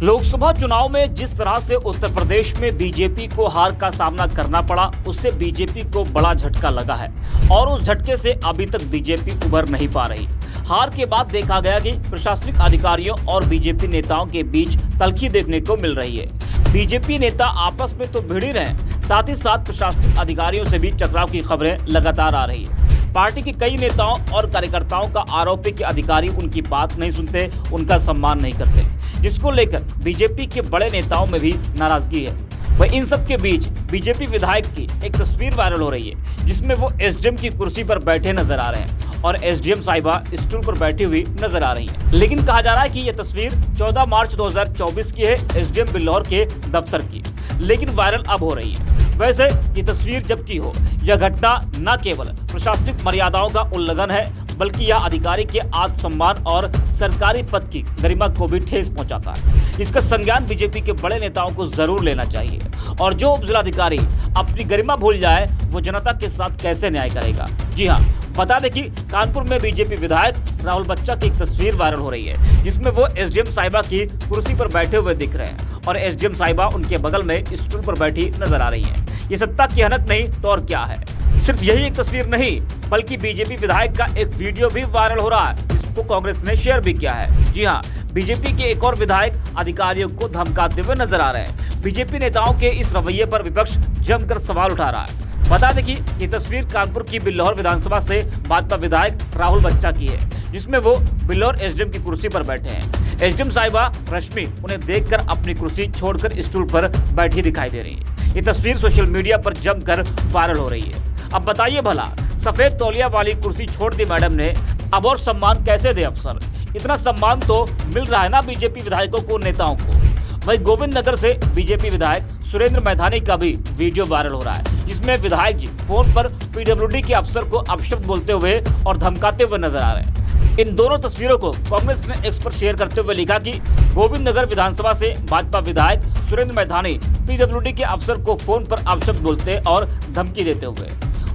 लोकसभा चुनाव में जिस तरह से उत्तर प्रदेश में बीजेपी को हार का सामना करना पड़ा, उससे बीजेपी को बड़ा झटका लगा है और उस झटके से अभी तक बीजेपी उभर नहीं पा रही। हार के बाद देखा गया कि प्रशासनिक अधिकारियों और बीजेपी नेताओं के बीच तल्खी देखने को मिल रही है। बीजेपी नेता आपस में तो भिड़ ही रहे, साथ ही साथ प्रशासनिक अधिकारियों से भी टकराव की खबरें लगातार आ रही है। पार्टी के कई नेताओं और कार्यकर्ताओं का आरोप है कि अधिकारी उनकी बात नहीं सुनते, उनका सम्मान नहीं करते, जिसको लेकर बीजेपी के बड़े नेताओं में भी नाराजगी है। वह इन सब के बीच बीजेपी विधायक की एक तस्वीर वायरल हो रही है, जिसमें वो एसडीएम की कुर्सी पर बैठे नजर आ रहे हैं और एसडीएम साहिबा स्टूल पर बैठी हुई नजर आ रही है। लेकिन कहा जा रहा है कि यह तस्वीर 14 मार्च 2024 की है, एसडीएम बिल्लौर के दफ्तर की, लेकिन वायरल अब हो रही है। वैसे ये तस्वीर जबकि हो, यह घटना न केवल प्रशासनिक मर्यादाओं का उल्लंघन है, बल्कि यह अधिकारी के आत्मसम्मान और सरकारी पद की गरिमा को भी ठेस पहुंचाता है। इसका संज्ञान बीजेपी के बड़े नेताओं को जरूर लेना चाहिए और जो उप जिलाधिकारी अपनी गरिमा भूल जाए, वो जनता के साथ कैसे न्याय करेगा। जी हाँ, बता दें कि कानपुर में बीजेपी विधायक राहुल बच्चा की एक तस्वीर वायरल हो रही है, जिसमें वो एसडीएम साहिबा की कुर्सी पर बैठे हुए दिख रहे हैं और एसडीएम साहिबा उनके बगल में स्टूल पर बैठी नजर आ रही है। ये सत्ता की हनक नहीं तो और क्या है। सिर्फ यही एक तस्वीर नहीं, बल्कि बीजेपी विधायक का एक वीडियो भी वायरल हो रहा है, जिसको कांग्रेस ने शेयर भी किया है। जी हाँ, बीजेपी के एक और विधायक अधिकारियों को धमकाते हुए नजर आ रहे हैं। बीजेपी नेताओं के इस रवैये पर विपक्ष जमकर सवाल उठा रहा है। बता दें कि ये तस्वीर कानपुर की बिल्लौर विधानसभा से भाजपा विधायक राहुल बच्चा की है, जिसमें वो बिल्लौर एसडीएम की कुर्सी पर बैठे हैं। एसडीएम साहिबा रश्मि उन्हें देखकर अपनी कुर्सी छोड़कर स्टूल पर बैठी दिखाई दे रही है। ये तस्वीर सोशल मीडिया पर जमकर वायरल हो रही है। अब बताइए भला, सफेद तौलिया वाली कुर्सी छोड़ दी मैडम ने, अब और सम्मान कैसे दे अफसर। इतना सम्मान तो मिल रहा है ना बीजेपी विधायकों को, नेताओं को। वहीं गोविंद नगर से बीजेपी विधायक सुरेंद्र मैदानी का भी वीडियो वायरल हो रहा है, जिसमें विधायक जी फोन पर पीडब्ल्यूडी के अफसर को अपशब्द बोलते हुए और धमकाते हुए नजर आ रहे हैं। इन दोनों तस्वीरों को कांग्रेस ने एक्स पर शेयर करते हुए लिखा कि गोविंद नगर विधानसभा से भाजपा विधायक सुरेंद्र मैदानी पीडब्ल्यूडी के अफसर को फोन पर अपशब्द बोलते और धमकी देते हुए।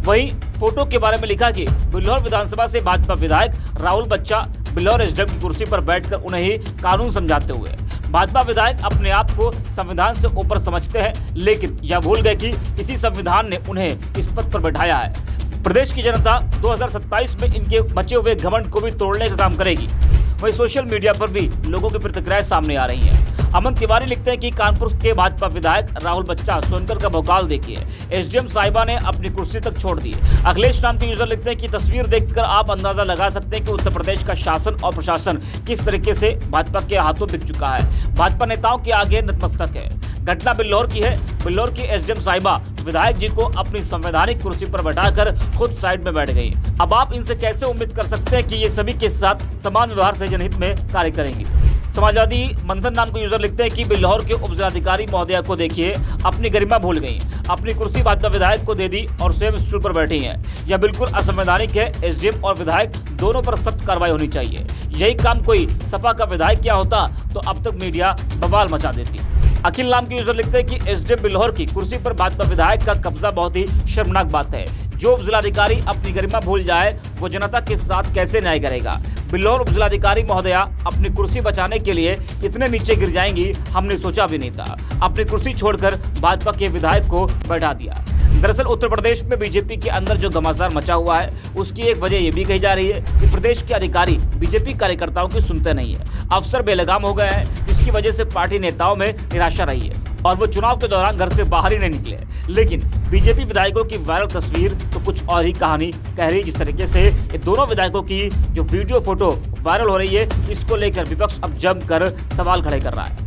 वहीं फोटो के बारे में लिखा कि बिल्लौर विधानसभा से भाजपा विधायक राहुल बच्चा बिल्लौर एसडीएम की कुर्सी पर बैठकर उन्हें ही कानून समझाते हुए। भाजपा विधायक अपने आप को संविधान से ऊपर समझते हैं, लेकिन यह भूल गए कि इसी संविधान ने उन्हें इस पद पर बैठाया है। प्रदेश की जनता 2027 में इनके बचे हुए घमंड को भी तोड़ने का काम करेगी। वहीं सोशल मीडिया पर भी लोगों की प्रतिक्रियाएं सामने आ रही हैं। अमन तिवारी लिखते हैं कि कानपुर के भाजपा विधायक राहुल बच्चा सोनकर का भौकाल देखिए, एसडीएम साहिबा ने अपनी कुर्सी तक छोड़ दी। अखिलेश नाम के यूजर लिखते हैं कि तस्वीर देखकर आप अंदाजा लगा सकते हैं कि उत्तर प्रदेश का शासन और प्रशासन किस तरीके से भाजपा के हाथों बिक चुका है। भाजपा नेताओं के आगे नतमस्तक है। घटना बिल्लौर की है। बिल्लौर की एसडीएम साहिबा विधायक जी को अपनी संवैधानिक कुर्सी पर बैठाकर खुद साइड में बैठ गई। अब आप इनसे कैसे उम्मीद कर सकते हैं कि ये सभी के साथ समान व्यवहार से जनहित में कार्य करेंगी। समाजवादी मंथन नाम के यूजर लिखते हैं कि बिल्लौर के उप जिलाधिकारी महोदया को देखिए, अपनी गरिमा भूल गई, अपनी कुर्सी भाजपा विधायक को दे दी और स्वयं स्टूल पर बैठी हैं। यह बिल्कुल असंवैधानिक है। एसडीएम और विधायक दोनों पर सख्त कार्रवाई होनी चाहिए। यही काम कोई सपा का विधायक किया होता तो अब तक मीडिया बवाल मचा देती। अखिल नाम के यूजर लिखते हैं कि एसडीएम बिल्लौर की कुर्सी पर भाजपा विधायक का कब्जा बहुत ही शर्मनाक बात है। जो उप जिलाधिकारी अपनी गरिमा भूल जाए, वो जनता के साथ कैसे न्याय करेगा। बिल्लौर उप जिलाधिकारी महोदया अपनी कुर्सी बचाने के लिए इतने नीचे गिर जाएंगी, हमने सोचा भी नहीं था। अपनी कुर्सी छोड़कर भाजपा के विधायक को बैठा दिया। दरअसल उत्तर प्रदेश में बीजेपी के अंदर जो घमासान मचा हुआ है, उसकी एक वजह ये भी कही जा रही है कि प्रदेश के अधिकारी बीजेपी कार्यकर्ताओं की सुनते नहीं है। अफसर बेलगाम हो गए हैं, जिसकी वजह से पार्टी नेताओं में निराशा रही है और वो चुनाव के दौरान घर से बाहर ही नहीं निकले। लेकिन बीजेपी विधायकों की वायरल तस्वीर तो कुछ और ही कहानी कह रही है। जिस तरीके से ये दोनों विधायकों की जो वीडियो फोटो वायरल हो रही है, इसको लेकर विपक्ष अब जमकर सवाल खड़े कर रहा है।